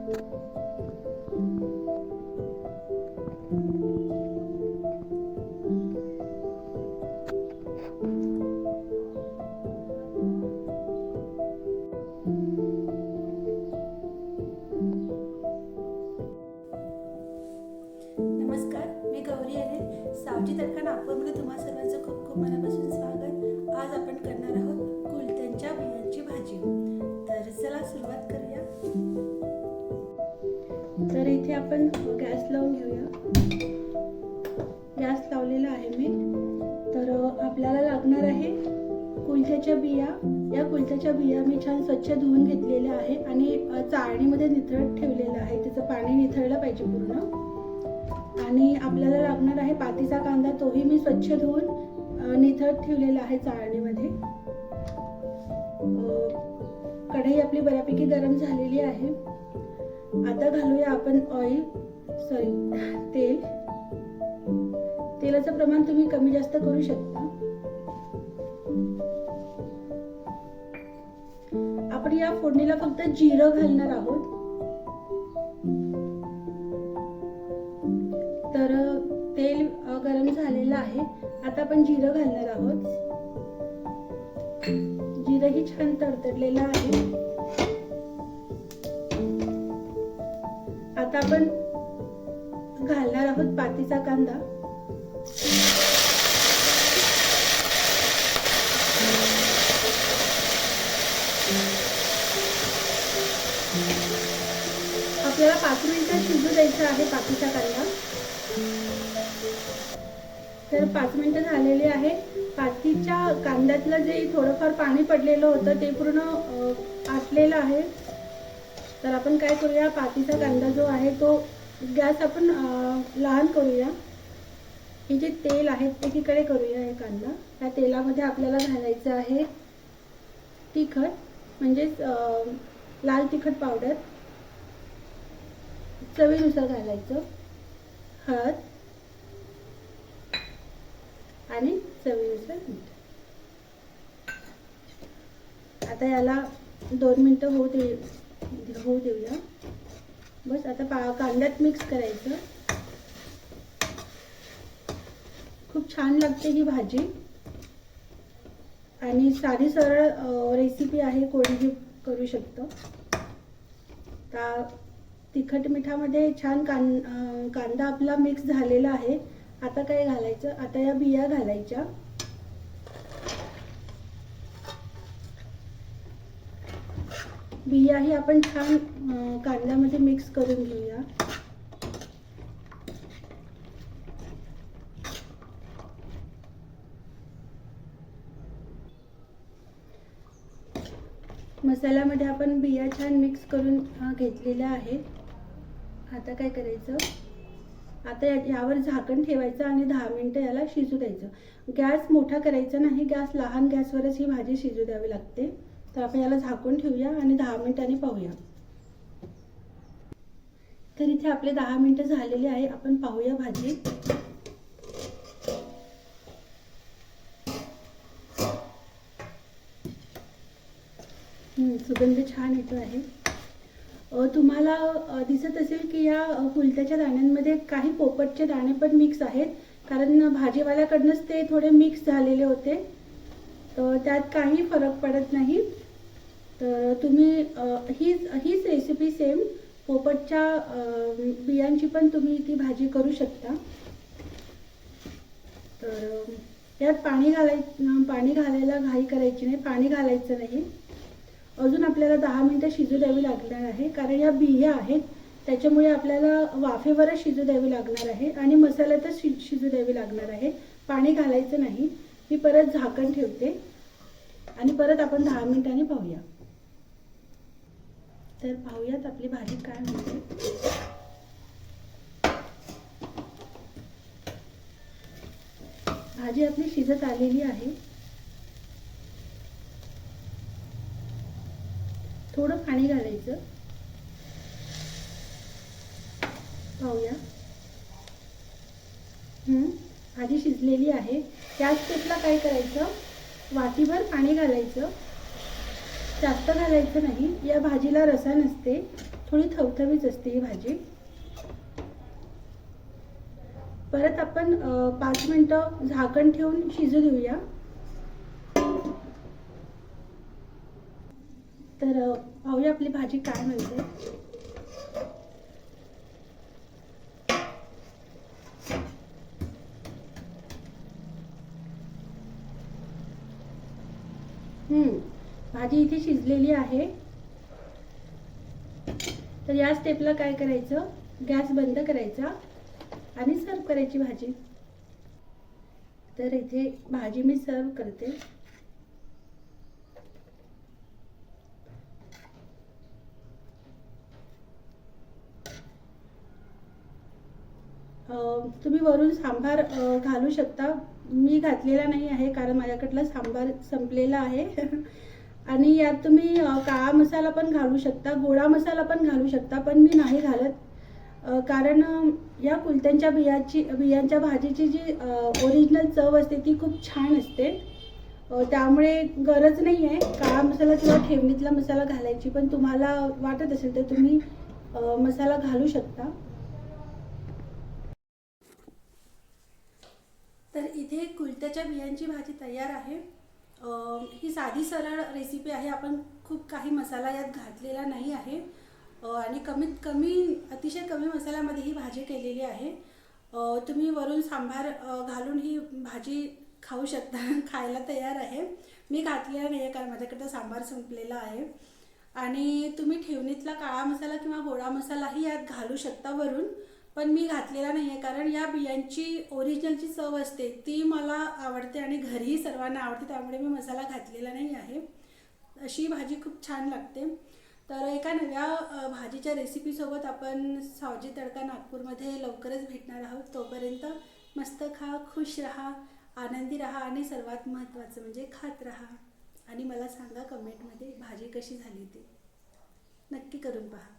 नमस्कार, मी गौरी आहे. सावजी तडका नागपूरमध्ये तुम्हा सर्वांचं खूप खूप मनापासून स्वागत. आज आपण करणार आहोत कुलत्यांच्या बियांची भाजी. तर चला सुरुवात करूया. तर इथे आपण गॅस लावून घेऊया. गॅस लावलेला आहे मी. तर आपल्याला लागणार आहे कुलथ्याच्या बिया. या कुलथ्याच्या बिया मी छान स्वच्छ धुवून घेतलेल्या आहे आणि चाळणीमध्ये निथळत ठेवलेलं आहे. त्याचं पाणी निथळलं पाहिजे पूर्ण. आणि आपल्याला लागणार आहे पातीचा कांदा. तोही मी स्वच्छ धुवून निथळत ठेवलेला आहे चाळणीमध्ये. कढई आपली बऱ्यापैकी गरम झालेली आहे. आता घालूया आपण तेल. तेलाचं प्रमाण तुम्ही कमी जास्त करू शकता. आपण या फोडणीला फक्त जिरं घालणार आहोत. तर तेल गरम झालेलं आहे. आता आपण जिरं घालणार आहोत. जिरं ही छान तडतडलेलं आहे. आता आपण घालणार आहोत पातीचा कांदा. आपल्याला 5 मिनिटं शिजू द्यायचा आहे पातीचा कांदा. तर 5 मिनिटं झालेली आहे. पातीच्या कांद्यातलं जे थोडंफार पाणी पडलेलं होतं ते पूर्ण आटलेलं आहे. तर आपण काय करूया, पातीचा कांदा जो आहे तो गॅस आपण लहान करूया. हे जे तेल आहे एकीकडे करूया. हे कांदा त्या तेलामध्ये आपल्याला घालायचं आहे तिखट, म्हणजेच लाल तिखट पावडर. चवीनुसार घालायचं. हळद आणि चवीनुसार मीठ. आता याला 2 मिनिटं होऊ देऊया. बस. आता कांद्यात मिक्स करायचं. खूप छान लागते ही भाजी आणि साधी सरळ रेसिपी आहे. कोणी करू शकतो. तिखट मिठामध्ये छान कांदा आपला मिक्स झालेला आहे. आता काय घालायचं, आता या बिया घालायच्या. बियाही आपण छान कांद्यामध्ये मिक्स करून घेऊया. मसाल्यामध्ये आपण बिया छान मिक्स करून घेतलेल्या आहेत. आता काय करायचं, आता यावर झाकण ठेवायचं आणि 10 मिनिटं याला शिजू द्यायचं. गॅस मोठा करायचा नाही. गॅस लहान गॅसवरच ही भाजी शिजू द्यावी लागते. तर आपण याला झाकून ठेवूया आणि 10 मिनिटांनी पाहूया. तर इथे आपले 10 मिनिटं झालेली आहे. आपण पाहूया भाजी. सुगंध छान येतो आहे. तुम्हाला दिसत असेल की या कुलथ्याच्या दाण्यांमध्ये काही पोपटचे दाणे पण मिक्स आहेत, कारण भाजीवाल्याकडनंच ते थोडे मिक्स झालेले होते. तर त्यात काही फरक पडत नाही. तर तुम्ही हीच रेसिपी सेम पोपटच्या बियांची पण तुम्ही ती भाजी करू शकता. तर यात पाणी घालायला घाई करायची नाही. पाणी घालायचं नाही. अजून आपल्याला 10 मिनिटं शिजू द्यावी लागणार आहे, कारण या बिया आहेत त्याच्यामुळे आपल्याला वाफेवरच शिजू द्यावी लागणार आहे आणि मसाल्यातच शिजू द्यावी लागणार आहे. पाणी घालायचं नाही. मी परत झाकण ठेवते आणि परत आपण 10 मिनिटांनी पाहूया. तर पाहूयात आपली भाजी काय होते. भाजी आपली शिजत आलेली आहे. थोडं पाणी घालायचं. पाहूया. भाजी शिजलेली आहे. त्याच स्टेपला काय करायचं, वाटीभर पाणी घालायचं. जास्त घालायचं नाही. या भाजीला रसा नसते. थोडी थवथवीच असते ही भाजी. परत आपण 5 मिनिटं झाकण ठेवून शिजू देऊया. तर पाहूया आपली भाजी काय म्हणते. भाजी इथे शिजलेली आहे. तर या स्टेपला काय करायचं, गॅस बंद करायचा आणि सर्व करायची भाजी. तर इथे भाजी मी सर्व करते. तुम्ही वरून सांबार घालू शकता. मी घातलेला नाही आहे कारण माझ्याकडला सांबार संपलेला आहे. आणि यात तुम्ही काळा मसाला पण घालू शकता, गोडा मसाला पण घालू शकता, पण मी नाही घालत. कारण या कुलत्यांच्या बियांच्या भाजीची जी ओरिजिनल चव असते ती खूप छान असते. त्यामुळे गरज नाही आहे काळा मसाला किंवा ठेवणीतला मसाला घालायची. पण तुम्हाला वाटत असेल तर तुम्ही मसाला घालू शकता. तर इथे कुलत्याच्या बियांची भाजी तयार आहे. ही साधी सरळ रेसिपी आहे. आपण खूप काही मसाला यात घातलेला नाही आहे आणि कमीत कमी अतिशय कमी मसाल्यामध्ये ही भाजी केलेली आहे. तुम्ही वरून सांबार घालून ही भाजी खाऊ शकता. खायला तयार आहे. मी घातलेला नाही आहे कारण माझ्याकडं सांबार संपलेला आहे. आणि तुम्ही ठेवणीतला काळा मसाला किंवा गोडा मसालाही यात घालू शकता वरून, पण मी घातलेला नाही आहे कारण या बियांची ओरिजिनलची चव असते ती मला आवडते आणि घरीही सर्वांना आवडते. त्यामुळे मी मसाला घातलेला नाही आहे. अशी भाजी खूप छान लागते. तर एका नव्या भाजीच्या रेसिपीसोबत आपण सावजी तडका नागपूरमध्ये लवकरच भेटणार आहोत. तोपर्यंत मस्त खा, खुश रहा, आनंदी रहा आणि सर्वात महत्त्वाचं म्हणजे खात रहा. आणि मला सांगा कमेंटमध्ये भाजी कशी झाली ते नक्की करून पहा.